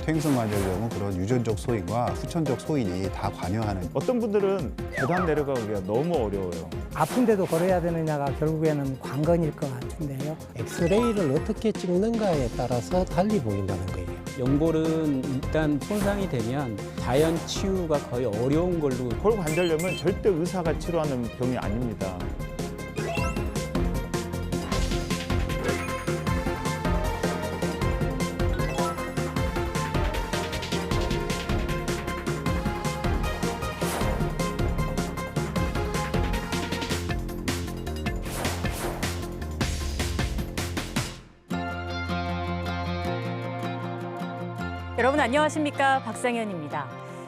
퇴행성 관절염은 그런 유전적 소인과 후천적 소인이 다 관여하는. 어떤 분들은 계단 내려가기가 너무 어려워요. 아픈데도 걸어야 되느냐가 결국에는 관건일 것 같은데요. 엑스레이를 어떻게 찍는가에 따라서 달리 보인다는 거예요. 연골은 일단 손상이 되면 자연 치유가 거의 어려운 걸로. 골관절염은 절대 의사가 치료하는 병이 아닙니다. 여러분 안녕하십니까? 박상현입니다.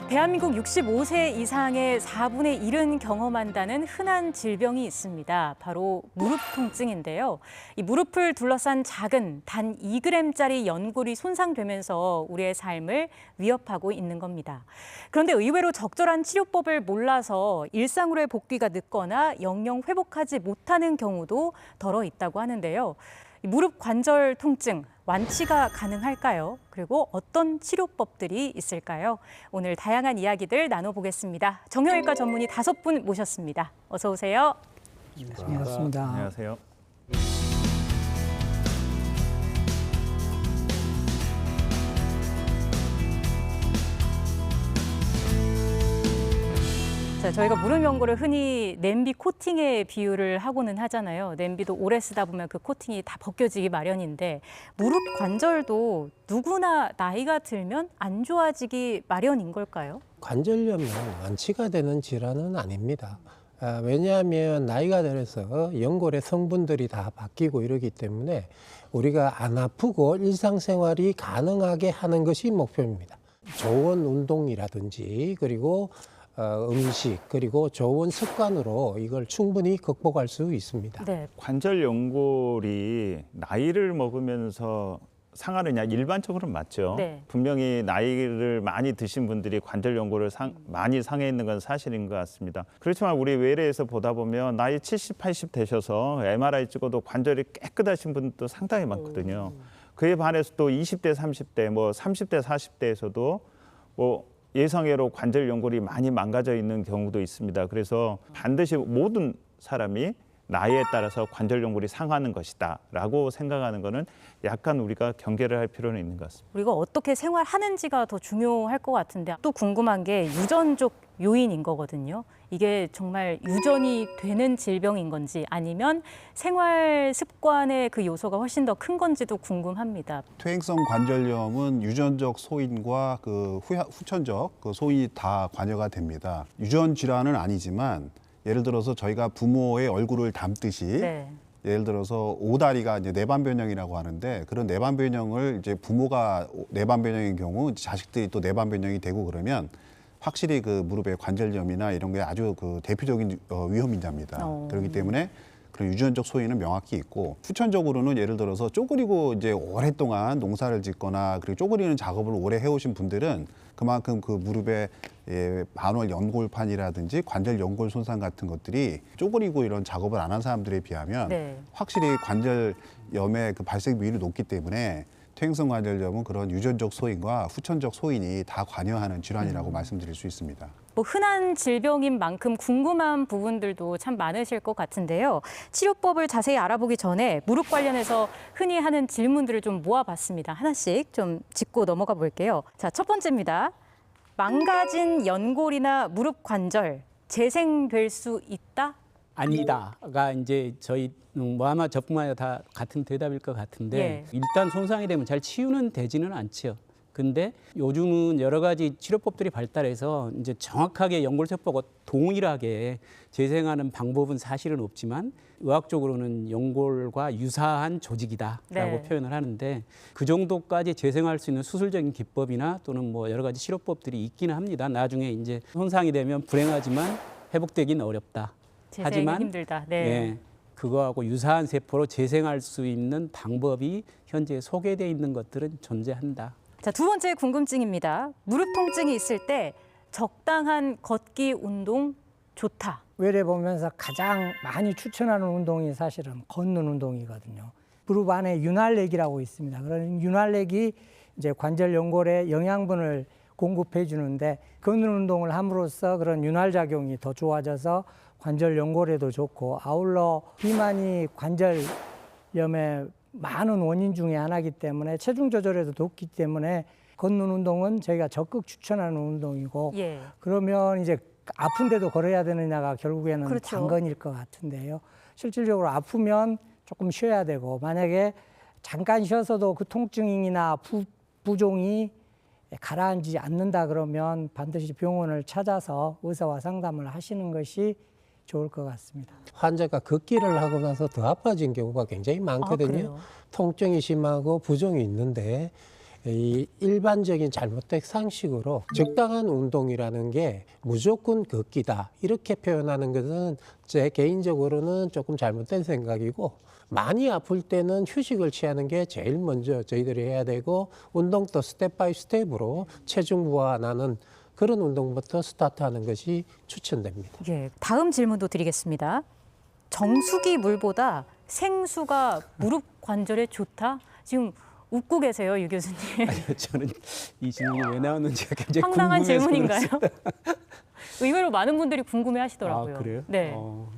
대한민국 65세 이상의 4분의 1은 경험한다는 흔한 질병이 있습니다. 바로 무릎 통증인데요. 이 무릎을 둘러싼 작은 단 2g짜리 연골이 손상되면서 우리의 삶을 위협하고 있는 겁니다. 그런데 의외로 적절한 치료법을 몰라서 일상으로의 복귀가 늦거나 영영 회복하지 못하는 경우도 덜어 있다고 하는데요. 무릎 관절 통증 완치가 가능할까요? 그리고 어떤 치료법들이 있을까요? 오늘 다양한 이야기들 나눠보겠습니다. 정형외과 전문의 5분 모셨습니다. 어서 오세요. 반갑습니다. 안녕하세요. 자, 저희가 무릎 연골을 흔히 냄비 코팅에 비유를 하고는 하잖아요. 냄비도 오래 쓰다 보면 그 코팅이 다 벗겨지기 마련인데 무릎 관절도 누구나 나이가 들면 안 좋아지기 마련인 걸까요? 관절염은 완치가 되는 질환은 아닙니다. 왜냐하면 나이가 들어서 연골의 성분들이 다 바뀌고 이러기 때문에 우리가 안 아프고 일상생활이 가능하게 하는 것이 목표입니다. 좋은 운동이라든지 그리고 음식 그리고 좋은 습관으로 이걸 충분히 극복할 수 있습니다. 네. 관절 연골이 나이를 먹으면서 상하느냐 일반적으로는 맞죠. 네. 분명히 나이를 많이 드신 분들이 관절 연골을 많이 상해 있는 건 사실인 것 같습니다. 그렇지만 우리 외래에서 보다 보면 나이 70, 80 되셔서 MRI 찍어도 관절이 깨끗하신 분도 상당히 많거든요. 그에 반해서 또 20대, 30대, 뭐 30대, 40대에서도 뭐 예상외로 관절 연골이 많이 망가져 있는 경우도 있습니다. 그래서 반드시 모든 사람이 나이에 따라서 관절 연골이 상하는 것이다라고 생각하는 거는 약간 우리가 경계를 할 필요는 있는 것 같습니다. 우리가 어떻게 생활하는지가 더 중요할 것 같은데 또 궁금한 게 유전적 요인인 거거든요. 이게 정말 유전이 되는 질병인 건지 아니면 생활 습관의 그 요소가 훨씬 더 큰 건지도 궁금합니다. 퇴행성 관절염은 유전적 소인과 그 후천적 그 소인이 다 관여가 됩니다. 유전 질환은 아니지만 예를 들어서 저희가 부모의 얼굴을 닮듯이 네. 예를 들어서 오다리가 이제 내반 변형이라고 하는데 그런 내반 변형을 이제 부모가 내반 변형인 경우 자식들이 또 내반 변형이 되고 그러면 확실히 그 무릎의 관절염이나 이런 게 아주 그 대표적인 위험 인자입니다. 그렇기 때문에 그런 유전적 소인은 명확히 있고 후천적으로는 예를 들어서 쪼그리고 이제 오랫동안 농사를 짓거나 그리고 쪼그리는 작업을 오래 해오신 분들은 그만큼 그 무릎의 반월 연골판이라든지 관절 연골 손상 같은 것들이 쪼그리고 이런 작업을 안 한 사람들에 비하면 네. 확실히 관절염의 그 발생 비율이 높기 때문에 퇴행성 관절염은 그런 유전적 소인과 후천적 소인이 다 관여하는 질환이라고 말씀드릴 수 있습니다. 뭐 흔한 질병인 만큼 궁금한 부분들도 참 많으실 것 같은데요. 치료법을 자세히 알아보기 전에 무릎 관련해서 흔히 하는 질문들을 좀 모아봤습니다. 하나씩 좀 짚고 넘어가 볼게요. 자, 첫 번째입니다. 망가진 연골이나 무릎 관절 재생될 수 있다? 아니다가 이제 저희 뭐 아마 저뿐만 아니라 다 같은 대답일 것 같은데 예. 일단 손상이 되면 잘 치유는 되지는 않죠. 근데 요즘은 여러 가지 치료법들이 발달해서 이제 정확하게 연골세포가 동일하게 재생하는 방법은 사실은 없지만 의학적으로는 연골과 유사한 조직이다라고 네. 표현을 하는데 그 정도까지 재생할 수 있는 수술적인 기법이나 또는 뭐 여러 가지 치료법들이 있기는 합니다. 나중에 이제 손상이 되면 불행하지만 회복되기는 어렵다. 재생이 하지만 힘들다. 네. 예, 그거하고 유사한 세포로 재생할 수 있는 방법이 현재 소개되어 있는 것들은 존재한다. 자, 두 번째 궁금증입니다. 무릎 통증이 있을 때 적당한 걷기 운동 좋다. 외래 보면서 가장 많이 추천하는 운동이 사실은 걷는 운동이거든요. 무릎 안에 윤활렉이라고 있습니다. 그런 윤활렉이 이제 관절 연골에 영양분을 공급해 주는데 걷는 운동을 함으로써 그런 윤활 작용이 더 좋아져서 관절 연골에도 좋고 아울러 비만이 관절염의 많은 원인 중에 하나이기 때문에 체중 조절에도 좋기 때문에 걷는 운동은 저희가 적극 추천하는 운동이고 예. 그러면 이제 아픈데도 걸어야 되느냐가 결국에는 그렇죠. 관건일 것 같은데요. 실질적으로 아프면 조금 쉬어야 되고 만약에 잠깐 쉬어서도 그 통증이나 부종이 가라앉지 않는다 그러면 반드시 병원을 찾아서 의사와 상담을 하시는 것이 좋을 것 같습니다. 환자가 걷기를 하고 나서 더 아파진 경우가 굉장히 많거든요. 그래요? 통증이 심하고 부종이 있는데 이 일반적인 잘못된 상식으로 적당한 운동이라는 게 무조건 걷기다 이렇게 표현하는 것은 제 개인적으로는 조금 잘못된 생각이고 많이 아플 때는 휴식을 취하는 게 제일 먼저 저희들이 해야 되고 운동도 스텝 바이 스텝으로 체중 보완하는 그런 운동부터 스타트하는 것이 추천됩니다. 예. 다음 질문도 드리겠습니다. 정수기 물보다 생수가 무릎 관절에 좋다? 지금 웃고 계세요, 유 교수님. 저는 이 질문이 왜 나왔는지가 굉장히 황당한 궁금해서 질문인가요? 그렇습니다. 의외로 많은 분들이 궁금해하시더라고요. 아, 그래요? 네.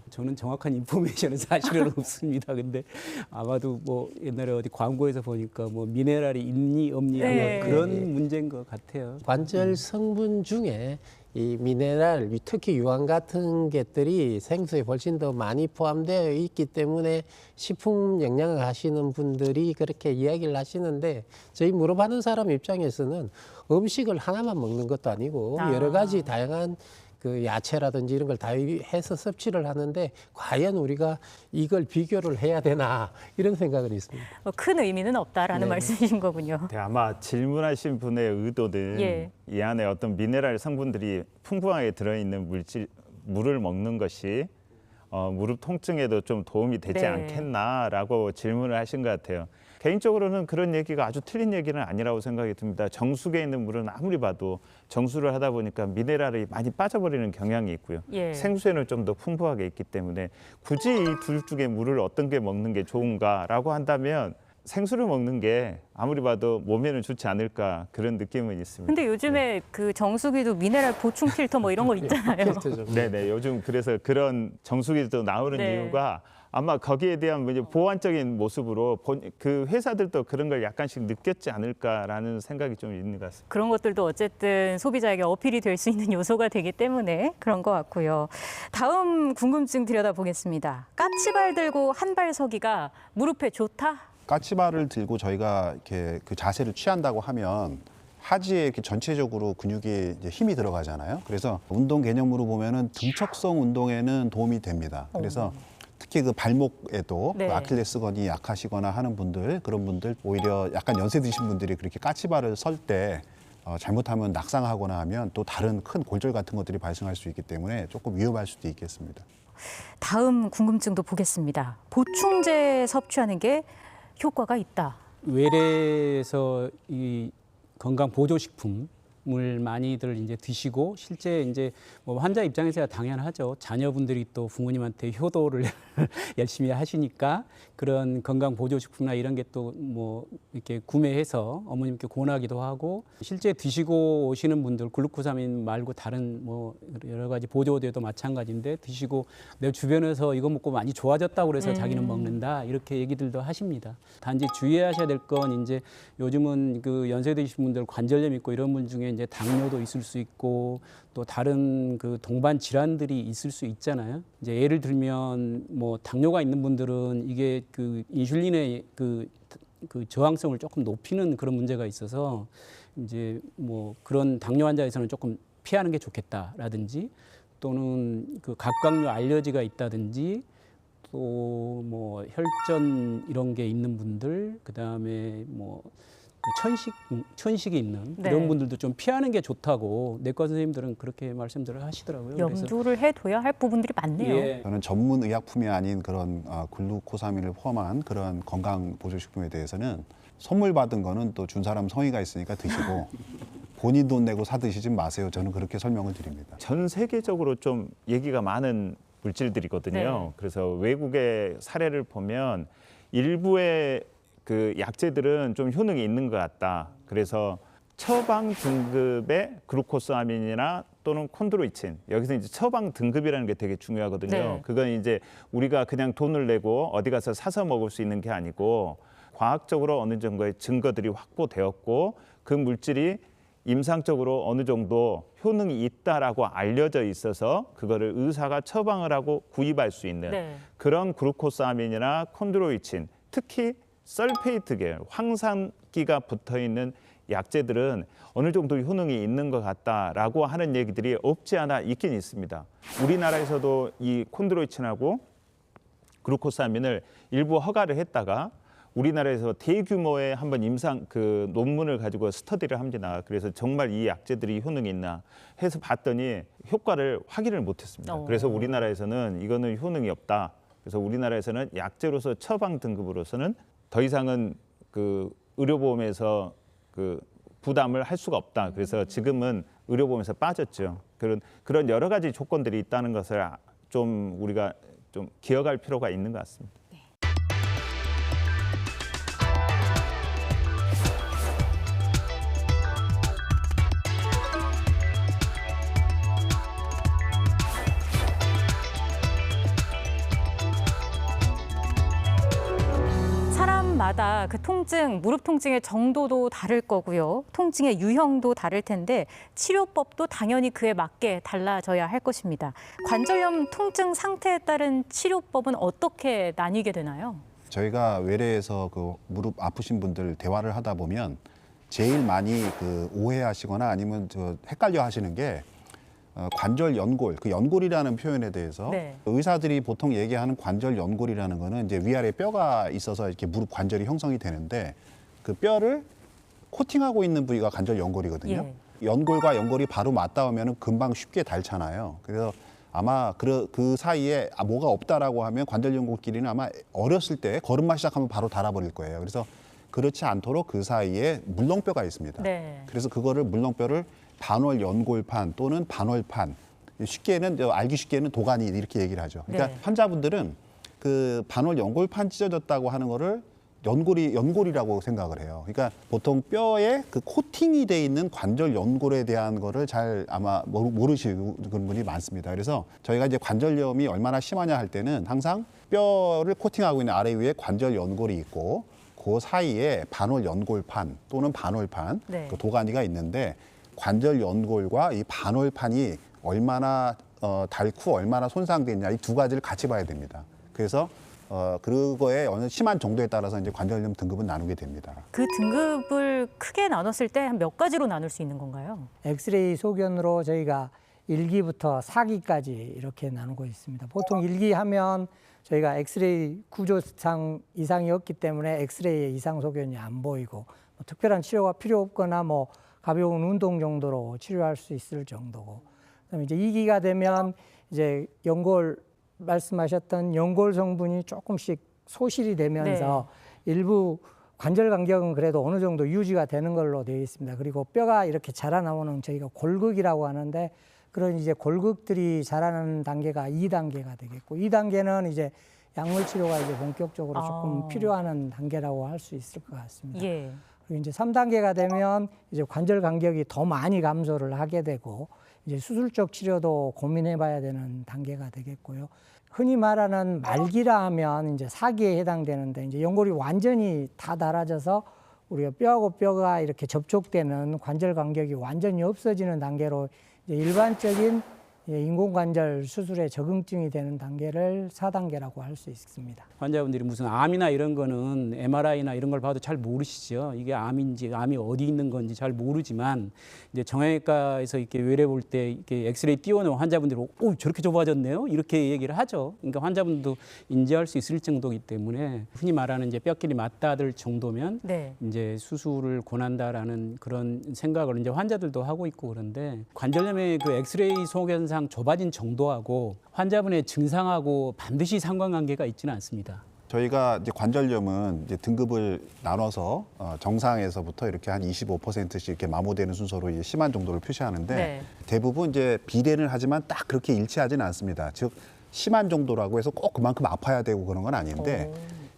저는 정확한 인포메이션은 사실은 없습니다. 근데 아마도 뭐 옛날에 어디 광고에서 보니까 뭐 미네랄이 있니 없니 네. 아마 그런 문제인 것 같아요. 관절 성분 중에 이 미네랄, 특히 유황 같은 것들이 생수에 훨씬 더 많이 포함되어 있기 때문에 식품 영양을 하시는 분들이 그렇게 이야기를 하시는데 저희 물어보는 사람 입장에서는 음식을 하나만 먹는 것도 아니고 여러 가지 다양한 그 야채라든지 이런 걸 다 해서 섭취를 하는데 과연 우리가 이걸 비교를 해야 되나 이런 생각은 있습니다. 큰 의미는 없다라는 네. 말씀이신 거군요. 네, 아마 질문하신 분의 의도는 예. 이 안에 어떤 미네랄 성분들이 풍부하게 들어있는 물을 먹는 것이 무릎 통증에도 좀 도움이 되지 네. 않겠나라고 질문을 하신 것 같아요. 개인적으로는 그런 얘기가 아주 틀린 얘기는 아니라고 생각이 듭니다. 정수기에 있는 물은 아무리 봐도 정수를 하다 보니까 미네랄이 많이 빠져버리는 경향이 있고요. 예. 생수에는 좀 더 풍부하게 있기 때문에 굳이 이 둘 중에 물을 어떤 게 먹는 게 좋은가라고 한다면 생수를 먹는 게 아무리 봐도 몸에는 좋지 않을까 그런 느낌은 있습니다. 근데 요즘에 그 정수기도 미네랄 보충 필터 뭐 이런 거 있잖아요. 네네, 요즘 그래서 그런 정수기도 나오는 네. 이유가 아마 거기에 대한 이제 보완적인 모습으로 그 회사들도 그런 걸 약간씩 느꼈지 않을까라는 생각이 좀 있는 것 같습니다. 그런 것들도 어쨌든 소비자에게 어필이 될 수 있는 요소가 되기 때문에 그런 것 같고요. 다음 궁금증 들여다보겠습니다. 까치발 들고 한 발 서기가 무릎에 좋다? 까치발을 들고 저희가 이렇게 그 자세를 취한다고 하면 하지에 이렇게 전체적으로 근육에 이제 힘이 들어가잖아요. 그래서 운동 개념으로 보면은 등척성 운동에는 도움이 됩니다. 그래서 특히 그 발목에도 네. 그 아킬레스건이 약하시거나 하는 분들, 그런 분들 오히려 약간 연세 드신 분들이 그렇게 까치발을 설 때 잘못하면 낙상하거나 하면 또 다른 큰 골절 같은 것들이 발생할 수 있기 때문에 조금 위험할 수도 있겠습니다. 다음 궁금증도 보겠습니다. 보충제 섭취하는 게 효과가 있다. 외래에서 이 건강 보조식품을 많이들 이제 드시고 실제 이제 뭐 환자 입장에서야 당연하죠. 자녀분들이 또 부모님한테 효도를 열심히 하시니까 그런 건강 보조식품이나 이런 게 또 뭐 이렇게 구매해서 어머님께 권하기도 하고 실제 드시고 오시는 분들 글루코사민 말고 다른 뭐 여러 가지 보조제도 마찬가지인데 드시고 내 주변에서 이거 먹고 많이 좋아졌다고 그래서 자기는 먹는다 이렇게 얘기들도 하십니다. 단지 주의하셔야 될 건 이제 요즘은 그 연세 드신 분들 관절염 있고 이런 분 중에 이제 당뇨도 있을 수 있고 또 다른 그 동반 질환들이 있을 수 있잖아요. 이제 예를 들면 뭐 당뇨가 있는 분들은 이게 그 인슐린의 그 저항성을 조금 높이는 그런 문제가 있어서 이제 뭐 그런 당뇨 환자에서는 조금 피하는 게 좋겠다라든지 또는 그 각각류 알러지가 있다든지 또 뭐 혈전 이런 게 있는 분들 그다음에 뭐 천식이 있는 네. 이런 분들도 좀 피하는 게 좋다고 내과 선생님들은 그렇게 말씀들을 하시더라고요. 염두를 해둬야 할 부분들이 많네요. 예. 저는 전문 의약품이 아닌 그런 글루코사민을 포함한 그런 건강 보조식품에 대해서는 선물 받은 거는 또 준 사람 성의가 있으니까 드시고 본인 돈 내고 사 드시지 마세요. 저는 그렇게 설명을 드립니다. 전 세계적으로 좀 얘기가 많은 물질들이거든요. 네. 그래서 외국의 사례를 보면 일부의 그 약제들은 좀 효능이 있는 것 같다. 그래서 처방 등급의 글루코스아민이나 또는 콘드로이친, 여기서 이제 처방 등급이라는 게 되게 중요하거든요. 네. 그건 이제 우리가 그냥 돈을 내고 어디 가서 사서 먹을 수 있는 게 아니고 과학적으로 어느 정도의 증거들이 확보되었고 그 물질이 임상적으로 어느 정도 효능이 있다라고 알려져 있어서 그거를 의사가 처방을 하고 구입할 수 있는 네. 그런 글루코스아민이나 콘드로이친, 특히 설페이트 계열, 황산기가 붙어 있는 약제들은 어느 정도 효능이 있는 것 같다라고 하는 얘기들이 없지 않아 있긴 있습니다. 우리나라에서도 이 콘드로이친하고 글루코스아민을 일부 허가를 했다가 우리나라에서 대규모의 한번 임상 그 논문을 가지고 스터디를 합니다. 그래서 정말 이 약제들이 효능이 있나 해서 봤더니 효과를 확인을 못했습니다. 그래서 우리나라에서는 이거는 효능이 없다. 그래서 우리나라에서는 약제로서 처방 등급으로서는 더 이상은 그 의료보험에서 그 부담을 할 수가 없다. 그래서 지금은 의료보험에서 빠졌죠. 그런 여러 가지 조건들이 있다는 것을 좀 우리가 좀 기억할 필요가 있는 것 같습니다. 사람마다 그 통증, 무릎 통증의 정도도 다를 거고요. 통증의 유형도 다를 텐데 치료법도 당연히 그에 맞게 달라져야 할 것입니다. 관절염 통증 상태에 따른 치료법은 어떻게 나뉘게 되나요? 저희가 외래에서 그 무릎 아프신 분들 대화를 하다 보면 제일 많이 그 오해하시거나 아니면 저 헷갈려 하시는 게 관절 연골, 그 연골이라는 표현에 대해서 네. 의사들이 보통 얘기하는 관절 연골이라는 거는 이제 위아래 뼈가 있어서 이렇게 무릎 관절이 형성이 되는데 그 뼈를 코팅하고 있는 부위가 관절 연골이거든요. 연골과 연골이 바로 맞닿으면 금방 쉽게 닳잖아요. 그래서 아마 그 사이에 뭐가 없다라고 하면 관절 연골끼리는 아마 어렸을 때 걸음마 시작하면 바로 닳아버릴 거예요. 그래서 그렇지 않도록 그 사이에 물렁뼈가 있습니다. 네. 그래서 그거를 물렁뼈를 반월 연골판 또는 반월판, 쉽게는 알기 쉽게는 도가니 이렇게 얘기를 하죠. 그러니까 네. 환자분들은 그 반월 연골판 찢어졌다고 하는 거를 연골이라고 생각을 해요. 그러니까 보통 뼈에 그 코팅이 돼 있는 관절 연골에 대한 거를 잘 아마 모르시는 분이 많습니다. 그래서 저희가 이제 관절염이 얼마나 심하냐 할 때는 항상 뼈를 코팅하고 있는 아래 위에 관절 연골이 있고 그 사이에 반월 연골판 또는 반월판, 네. 그 도가니가 있는데 관절 연골과 이 반월판이 얼마나 닳고 얼마나 손상됐냐 이 두 가지를 같이 봐야 됩니다. 그래서 그거에 어느 심한 정도에 따라서 이제 관절염 등급은 나누게 됩니다. 그 등급을 크게 나눴을 때 한 몇 가지로 나눌 수 있는 건가요? 엑스레이 소견으로 저희가 1기부터 4기까지 이렇게 나누고 있습니다. 보통 1기 하면 저희가 엑스레이 구조상 이상이 없기 때문에 엑스레이에 이상 소견이 안 보이고 뭐 특별한 치료가 필요 없거나 뭐 가벼운 운동 정도로 치료할 수 있을 정도고, 그다음에 이제 2기가 되면 이제 연골 말씀하셨던 연골 성분이 조금씩 소실이 되면서 일부 관절 간격은 그래도 어느 정도 유지가 되는 걸로 되어 있습니다. 그리고 뼈가 이렇게 자라나오는 저희가 골극이라고 하는데 그런 이제 골극들이 자라는 단계가 2단계가 되겠고 2단계는 이제 약물 치료가 이제 본격적으로 조금 필요한 단계라고 할 수 있을 것 같습니다. 예. 그리고 이제 3단계가 되면 이제 관절 간격이 더 많이 감소를 하게 되고 이제 수술적 치료도 고민해 봐야 되는 단계가 되겠고요. 흔히 말하는 말기라 하면 이제 4기에 해당되는데 이제 연골이 완전히 다 닳아져서 우리가 뼈하고 뼈가 이렇게 접촉되는 관절 간격이 완전히 없어지는 단계로 이제 일반적인 인공관절 수술에 적응증이 되는 단계를 4단계라고 할 수 있습니다. 환자분들이 무슨 암이나 이런 거는 MRI나 이런 걸 봐도 잘 모르시죠. 이게 암인지 암이 어디 있는 건지 잘 모르지만 이제 정형외과에서 이렇게 외래 볼 때 이렇게 엑스레이 띄워놓은 환자분들이 오 저렇게 좁아졌네요 이렇게 얘기를 하죠. 그러니까 환자분도 인지할 수 있을 정도이기 때문에 흔히 말하는 이제 뼈끼리 맞닿을 정도면 네. 이제 수술을 권한다라는 그런 생각을 이제 환자들도 하고 있고 그런데 관절염의 그 엑스레이 소견상 좁아진 정도하고 환자분의 증상하고 반드시 상관관계가 있지는 않습니다. 저희가 이제 관절염은 이제 등급을 나눠서 정상에서부터 이렇게 한 25%씩 이렇게 마모되는 순서로 이제 심한 정도를 표시하는데 네. 대부분 이제 비례는 하지만 딱 그렇게 일치하지는 않습니다. 즉 심한 정도라고 해서 꼭 그만큼 아파야 되고 그런 건 아닌데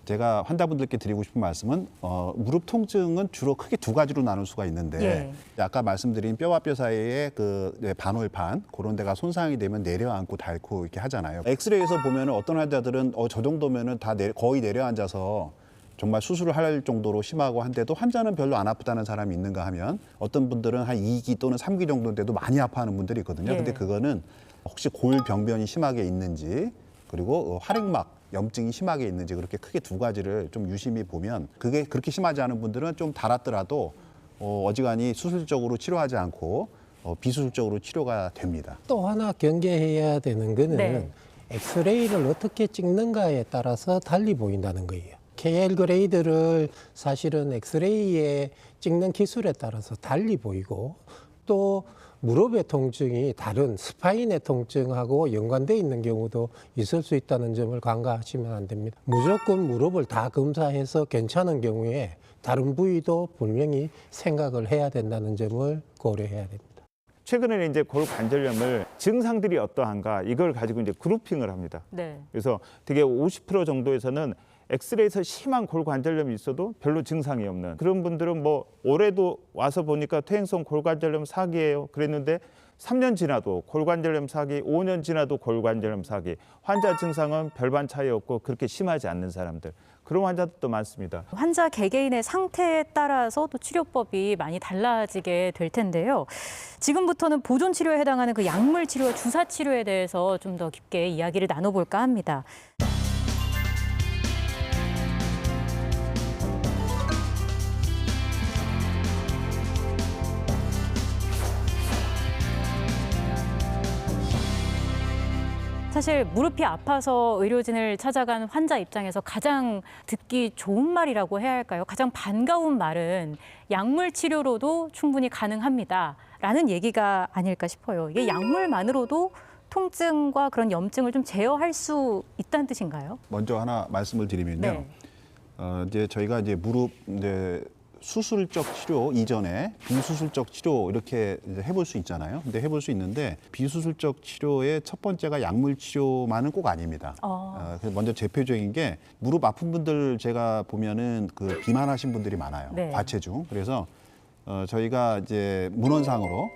제가 환자분들께 드리고 싶은 말씀은 무릎 통증은 주로 크게 두 가지로 나눌 수가 있는데 아까 말씀드린 뼈와 뼈 사이에 그 반월판 그런 데가 손상이 되면 내려앉고 닳고 이렇게 하잖아요. 엑스레이에서 보면 어떤 환자들은 저 정도면은 다 거의 내려앉아서 정말 수술을 할 정도로 심하고 한데도 환자는 별로 안 아프다는 사람이 있는가 하면 어떤 분들은 한 2기 또는 3기 정도인데도 많이 아파하는 분들이 있거든요. 근데 그거는 혹시 골 병변이 심하게 있는지 그리고 활액막 염증이 심하게 있는지 그렇게 크게 두 가지를 좀 유심히 보면 그게 그렇게 심하지 않은 분들은 좀 닳았더라도 어지간히 수술적으로 치료하지 않고 비수술적으로 치료가 됩니다. 또 하나 경계해야 되는 거는 엑스레이를 어떻게 찍는가에 따라서 달리 보인다는 거예요. KL 그레이드를 사실은 엑스레이에 찍는 기술에 따라서 달리 보이고 또 무릎의 통증이 다른 스파인의 통증하고 연관되어 있는 경우도 있을 수 있다는 점을 간과하시면 안 됩니다. 무조건 무릎을 다 검사해서 괜찮은 경우에 다른 부위도 분명히 생각을 해야 된다는 점을 고려해야 됩니다. 최근에는 이제 골관절염을 증상들이 어떠한가 이걸 가지고 이제 그룹핑을 합니다. 그래서 되게 50% 정도에서는 엑스레이에서 심한 골관절염이 있어도 별로 증상이 없는 그런 분들은 뭐 올해도 와서 보니까 퇴행성 골관절염 4기예요. 그랬는데 3년 지나도 골관절염 4기, 5년 지나도 골관절염 4기. 환자 증상은 별반 차이 없고 그렇게 심하지 않는 사람들. 그런 환자들도 많습니다. 환자 개개인의 상태에 따라서 또 치료법이 많이 달라지게 될 텐데요. 지금부터는 보존 치료에 해당하는 그 약물 치료와 주사 치료에 대해서 좀 더 깊게 이야기를 나눠볼까 합니다. 사실 무릎이 아파서 의료진을 찾아간 환자 입장에서 가장 듣기 좋은 말이라고 해야 할까요? 가장 반가운 말은 약물 치료로도 충분히 가능합니다라는 얘기가 아닐까 싶어요. 이게 약물만으로도 통증과 그런 염증을 좀 제어할 수 있다는 뜻인가요? 먼저 하나 말씀을 드리면요. 이제 저희가 이제 무릎 수술적 치료 이전에 비수술적 치료 이렇게 이제 해볼 수 있잖아요. 근데 해볼 수 있는데 비수술적 치료의 첫 번째가 약물 치료만은 꼭 아닙니다. 그래서 먼저 대표적인 게 무릎 아픈 분들 제가 보면은 그 비만하신 분들이 많아요. 과체중. 그래서 저희가 이제 문헌상으로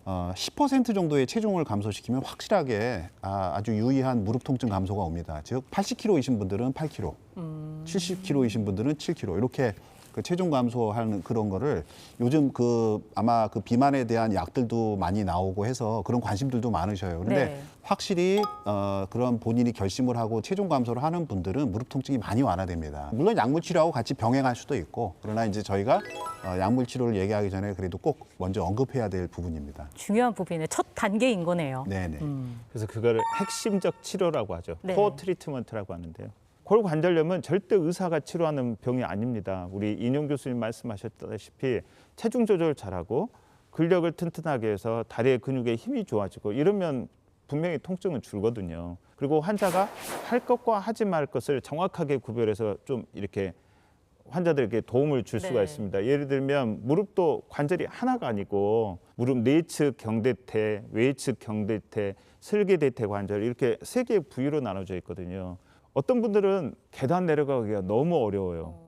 10% 정도의 체중을 감소시키면 확실하게 아주 유의한 무릎 통증 감소가 옵니다. 즉 80kg이신 분들은 8kg, 70kg이신 분들은 7kg 이렇게 그 체중 감소하는 그런 거를 요즘 아마 그 비만에 대한 약들도 많이 나오고 해서 그런 관심들도 많으셔요. 그런데 확실히 그런 본인이 결심을 하고 체중 감소를 하는 분들은 무릎 통증이 많이 완화됩니다. 물론 약물 치료하고 같이 병행할 수도 있고 그러나 이제 저희가 약물 치료를 얘기하기 전에 그래도 꼭 먼저 언급해야 될 부분입니다. 중요한 부분의 첫 단계인 거네요. 네네. 그래서 그거를 핵심적 치료라고 하죠. 코어 트리트먼트라고 하는데요. 골관절염은 절대 의사가 치료하는 병이 아닙니다. 우리 인용 교수님 말씀하셨다시피 체중 조절 잘하고 근력을 튼튼하게 해서 다리의 근육의 힘이 좋아지고 이러면 분명히 통증은 줄거든요. 그리고 환자가 할 것과 하지 말 것을 정확하게 구별해서 좀 이렇게 환자들에게 도움을 줄 수가 있습니다. 예를 들면 무릎도 관절이 하나가 아니고 무릎 내측 경대퇴, 외측 경대퇴, 슬개대퇴 관절 이렇게 3개의 부위로 나눠져 있거든요. 어떤 분들은 계단 내려가기가 너무 어려워요.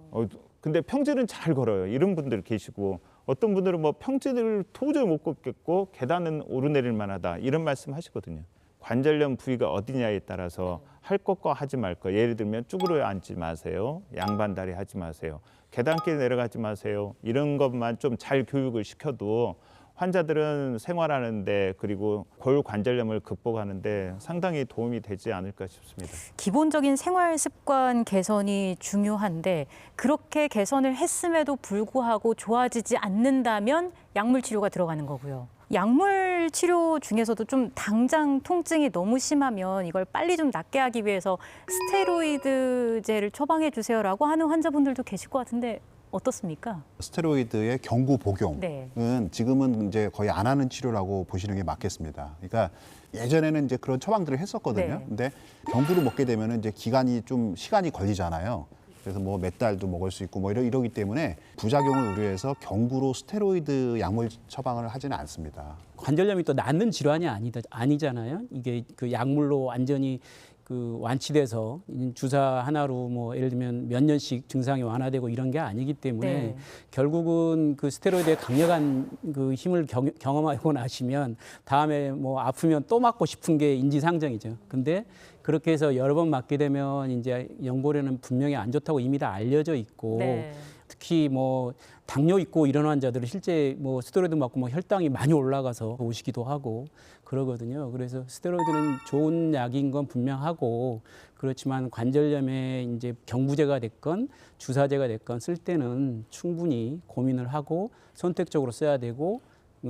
근데 평지는 잘 걸어요. 이런 분들 계시고 어떤 분들은 뭐 평지를 도저히 못 걷겠고 계단은 오르내릴 만하다. 이런 말씀 하시거든요. 관절염 부위가 어디냐에 따라서 할 것과 하지 말 것. 예를 들면 쭈그려 앉지 마세요. 양반다리 하지 마세요. 계단길 내려가지 마세요. 이런 것만 좀 잘 교육을 시켜도 환자들은 생활하는데 그리고 골관절염을 극복하는데 상당히 도움이 되지 않을까 싶습니다. 기본적인 생활 습관 개선이 중요한데 그렇게 개선을 했음에도 불구하고 좋아지지 않는다면 약물 치료가 들어가는 거고요. 약물 치료 중에서도 좀 당장 통증이 너무 심하면 이걸 빨리 좀 낫게 하기 위해서 스테로이드제를 처방해 주세요라고 하는 환자분들도 계실 것 같은데 어떻습니까? 스테로이드의 경구 복용은 지금은 이제 거의 안 하는 치료라고 보시는 게 맞겠습니다. 그러니까 예전에는 이제 그런 처방들을 했었거든요. 근데 경구를 먹게 되면 이제 시간이 걸리잖아요. 그래서 뭐 몇 달도 먹을 수 있고 뭐 이러기 때문에 부작용을 우려해서 경구로 스테로이드 약물 처방을 하지는 않습니다. 관절염이 또 낫는 질환이 아니잖아요. 이게 그 약물로 완전히 그 완치돼서 주사 하나로 뭐 예를 들면 몇 년씩 증상이 완화되고 이런 게 아니기 때문에 네. 결국은 그 스테로이드의 강력한 그 힘을 경험하고 나시면 다음에 뭐 아프면 또 맞고 싶은 게 인지상정이죠. 근데 그렇게 해서 여러 번 맞게 되면 이제 연골에는 분명히 안 좋다고 이미 다 알려져 있고 네. 특히 뭐 당뇨 있고 이런 환자들은 실제 뭐 스테로이드 맞고 뭐 혈당이 많이 올라가서 오시기도 하고 그러거든요. 그래서 스테로이드는 좋은 약인 건 분명하고 그렇지만 관절염에 이제 경부제가 됐건 주사제가 됐건 쓸 때는 충분히 고민을 하고 선택적으로 써야 되고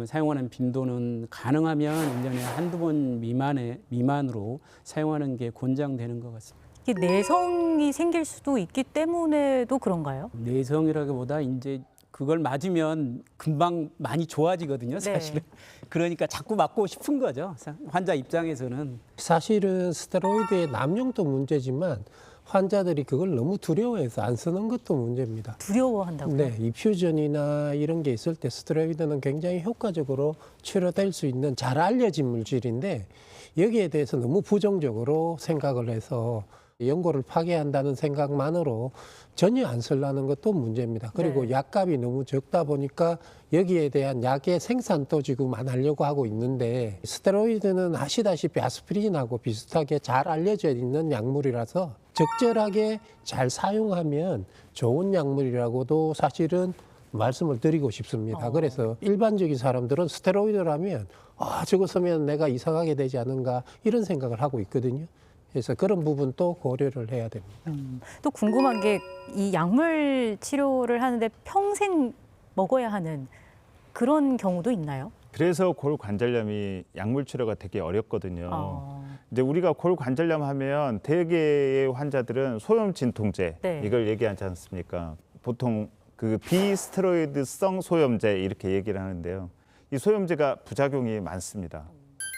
사용하는 빈도는 가능하면 1년에 한두 번 미만으로 사용하는 게 권장되는 것 같습니다. 이게 내성이 생길 수도 있기 때문에도 그런가요? 내성이라기보다 이제 그걸 맞으면 금방 많이 좋아지거든요, 사실은. 그러니까 자꾸 맞고 싶은 거죠, 환자 입장에서는. 사실은 스테로이드의 남용도 문제지만 환자들이 그걸 너무 두려워해서 안 쓰는 것도 문제입니다. 두려워한다고요? 네, 이퓨전이나 이런 게 있을 때 스테로이드는 굉장히 효과적으로 치료될 수 있는 잘 알려진 물질인데 여기에 대해서 너무 부정적으로 생각을 해서 연골을 파괴한다는 생각만으로 전혀 안 쓰려는 것도 문제입니다. 그리고 네. 약값이 너무 적다 보니까 여기에 대한 약의 생산도 지금 안 하려고 하고 있는데 스테로이드는 아시다시피 아스피린하고 비슷하게 잘 알려져 있는 약물이라서 적절하게 잘 사용하면 좋은 약물이라고도 사실은 말씀을 드리고 싶습니다. 그래서 일반적인 사람들은 스테로이드라면 저거 쓰면 내가 이상하게 되지 않은가 이런 생각을 하고 있거든요. 그래서 그런 부분도 고려를 해야 됩니다. 또 궁금한 게 이 약물 치료를 하는데 평생 먹어야 하는 그런 경우도 있나요? 그래서 골관절염이 약물 치료가 되게 어렵거든요. 어. 이제 우리가 골관절염 하면 대개의 환자들은 소염 진통제 네. 이걸 얘기하지 않습니까? 보통 그 비스테로이드성 소염제 이렇게 얘기를 하는데요. 이 소염제가 부작용이 많습니다.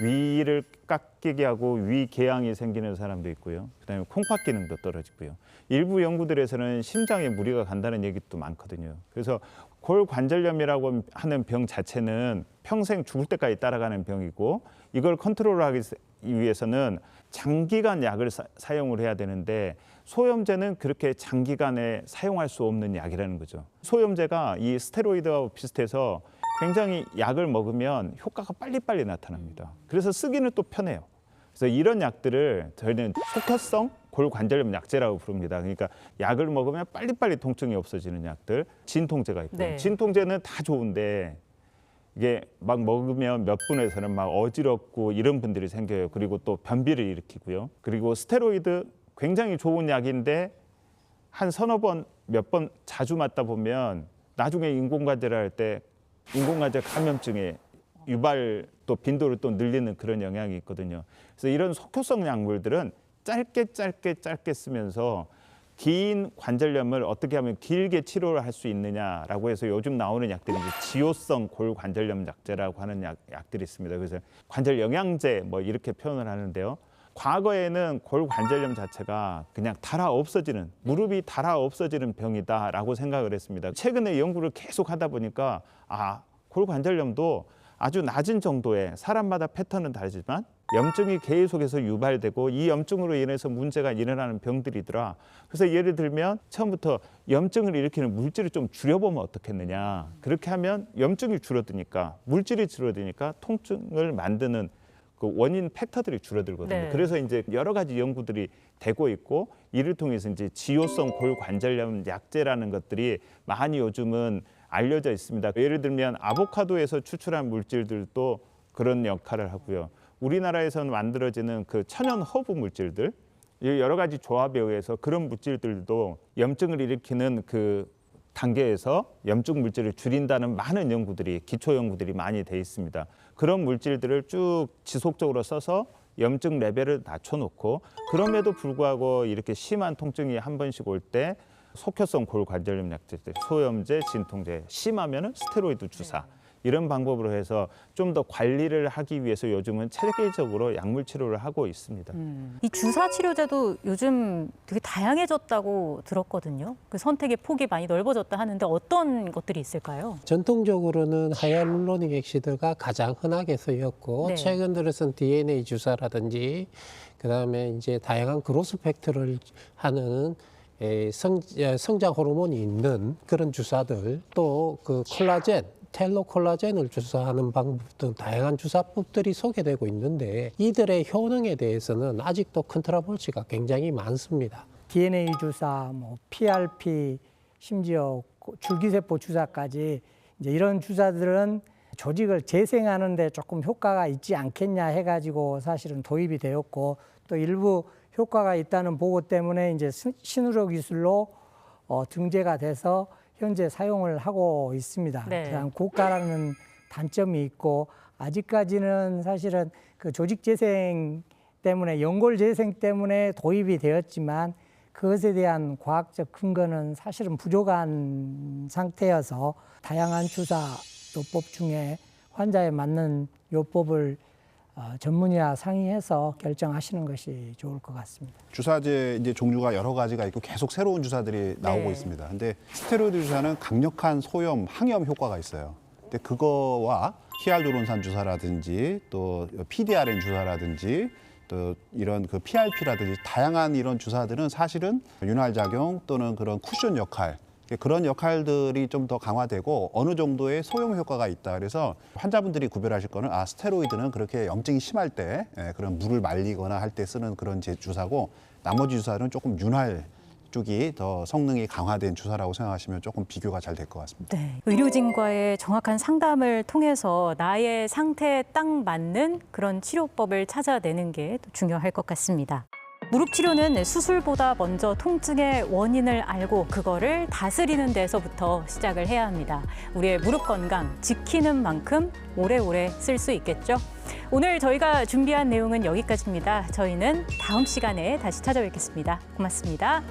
위를 깎이게 하고 위 궤양이 생기는 사람도 있고요. 그다음에 콩팥 기능도 떨어지고요. 일부 연구들에서는 심장에 무리가 간다는 얘기도 많거든요. 그래서 골관절염이라고 하는 병 자체는 평생 죽을 때까지 따라가는 병이고 이걸 컨트롤하기 위해서는 장기간 약을 사용을 해야 되는데 소염제는 그렇게 장기간에 사용할 수 없는 약이라는 거죠. 소염제가 이 스테로이드와 비슷해서 굉장히 약을 먹으면 효과가 빨리빨리 나타납니다. 그래서 쓰기는 또 편해요. 그래서 이런 약들을 저희는 속혈성 골관절염 약제라고 부릅니다. 그러니까 약을 먹으면 빨리빨리 통증이 없어지는 약들, 진통제가 있고요. 네. 진통제는 다 좋은데 이게 막 먹으면 몇 분에서는 막 어지럽고 이런 분들이 생겨요. 그리고 또 변비를 일으키고요. 그리고 스테로이드 굉장히 좋은 약인데 한 서너 번, 몇 번 자주 맞다 보면 나중에 인공관절을 할 때 인공관절 감염증에 유발 또 빈도를 또 늘리는 그런 영향이 있거든요. 그래서 이런 속효성 약물들은 짧게 쓰면서 긴 관절염을 어떻게 하면 길게 치료를 할 수 있느냐라고 해서 요즘 나오는 약들이 이제 지효성 골관절염 약제라고 하는 약들이 있습니다. 그래서 관절 영양제 뭐 이렇게 표현을 하는데요. 과거에는 골관절염 자체가 그냥 달아 없어지는, 무릎이 달아 없어지는 병이다라고 생각을 했습니다. 최근에 연구를 계속 하다 보니까 골관절염도 아주 낮은 정도의 사람마다 패턴은 다르지만 염증이 계속해서 유발되고 이 염증으로 인해서 문제가 일어나는 병들이더라. 그래서 예를 들면 처음부터 염증을 일으키는 물질을 좀 줄여보면 어떻겠느냐. 그렇게 하면 염증이 줄어드니까 물질이 줄어드니까 통증을 만드는 그 원인 팩터들이 줄어들거든요. 네. 그래서 이제 여러 가지 연구들이 되고 있고 이를 통해서 이제 지효성 골관절염 약제라는 것들이 많이 요즘은 알려져 있습니다. 예를 들면 아보카도에서 추출한 물질들도 그런 역할을 하고요. 우리나라에서는 만들어지는 그 천연 허브 물질들, 여러 가지 조합에 의해서 그런 물질들도 염증을 일으키는 그 단계에서 염증 물질을 줄인다는 많은 연구들이, 기초 연구들이 많이 돼 있습니다. 그런 물질들을 쭉 지속적으로 써서 염증 레벨을 낮춰놓고 그럼에도 불구하고 이렇게 심한 통증이 한 번씩 올 때 속효성 골관절염 약제들, 소염제, 진통제, 심하면은 스테로이드 주사 이런 방법으로 해서 좀 더 관리를 하기 위해서 요즘은 체계적으로 약물 치료를 하고 있습니다. 이 주사 치료제도 요즘 되게 다양해졌다고 들었거든요. 그 선택의 폭이 많이 넓어졌다 하는데 어떤 것들이 있을까요? 전통적으로는 하이알루로닉 액시드가 가장 흔하게 쓰였고 네. 최근 들어선 DNA 주사라든지 그다음에 이제 다양한 그로스 팩터를 하는 성장 호르몬이 있는 그런 주사들, 또 그 콜라겐, 텔로 콜라겐을 주사하는 방법 등 다양한 주사법들이 소개되고 있는데 이들의 효능에 대해서는 아직도 컨트라볼시가 굉장히 많습니다. DNA 주사, PRP, 심지어 줄기세포 주사까지 이제 이런 주사들은 조직을 재생하는데 조금 효과가 있지 않겠냐 해가지고 사실은 도입이 되었고, 또 일부 효과가 있다는 보고 때문에 이제 신의료 기술로 등재가 돼서 현재 사용을 하고 있습니다. 네. 그냥 고가라는 단점이 있고, 아직까지는 사실은 그 조직 재생 때문에, 연골 재생 때문에 도입이 되었지만 그것에 대한 과학적 근거는 사실은 부족한 상태여서 다양한 주사 요법 중에 환자에 맞는 요법을 전문의와 상의해서 결정하시는 것이 좋을 것 같습니다. 주사제 이제 종류가 여러 가지가 있고 계속 새로운 주사들이 나오고 네. 있습니다. 근데 스테로이드 주사는 강력한 소염, 항염 효과가 있어요. 근데 그거와 히알루론산 주사라든지 또 PDRN 주사라든지 또 이런 그 PRP라든지 다양한 이런 주사들은 사실은 윤활작용 또는 그런 쿠션 역할, 그런 역할들이 좀 더 강화되고 어느 정도의 소염 효과가 있다. 그래서 환자분들이 구별하실 거는 스테로이드는 그렇게 염증이 심할 때 그런 물을 말리거나 할 때 쓰는 그런 주사고, 나머지 주사는 조금 윤활 쪽이 더 성능이 강화된 주사라고 생각하시면 조금 비교가 잘 될 것 같습니다. 네. 의료진과의 정확한 상담을 통해서 나의 상태에 딱 맞는 그런 치료법을 찾아내는 게 또 중요할 것 같습니다. 무릎 치료는 수술보다 먼저 통증의 원인을 알고 그거를 다스리는 데서부터 시작을 해야 합니다. 우리의 무릎 건강 지키는 만큼 오래오래 쓸 수 있겠죠? 오늘 저희가 준비한 내용은 여기까지입니다. 저희는 다음 시간에 다시 찾아뵙겠습니다. 고맙습니다.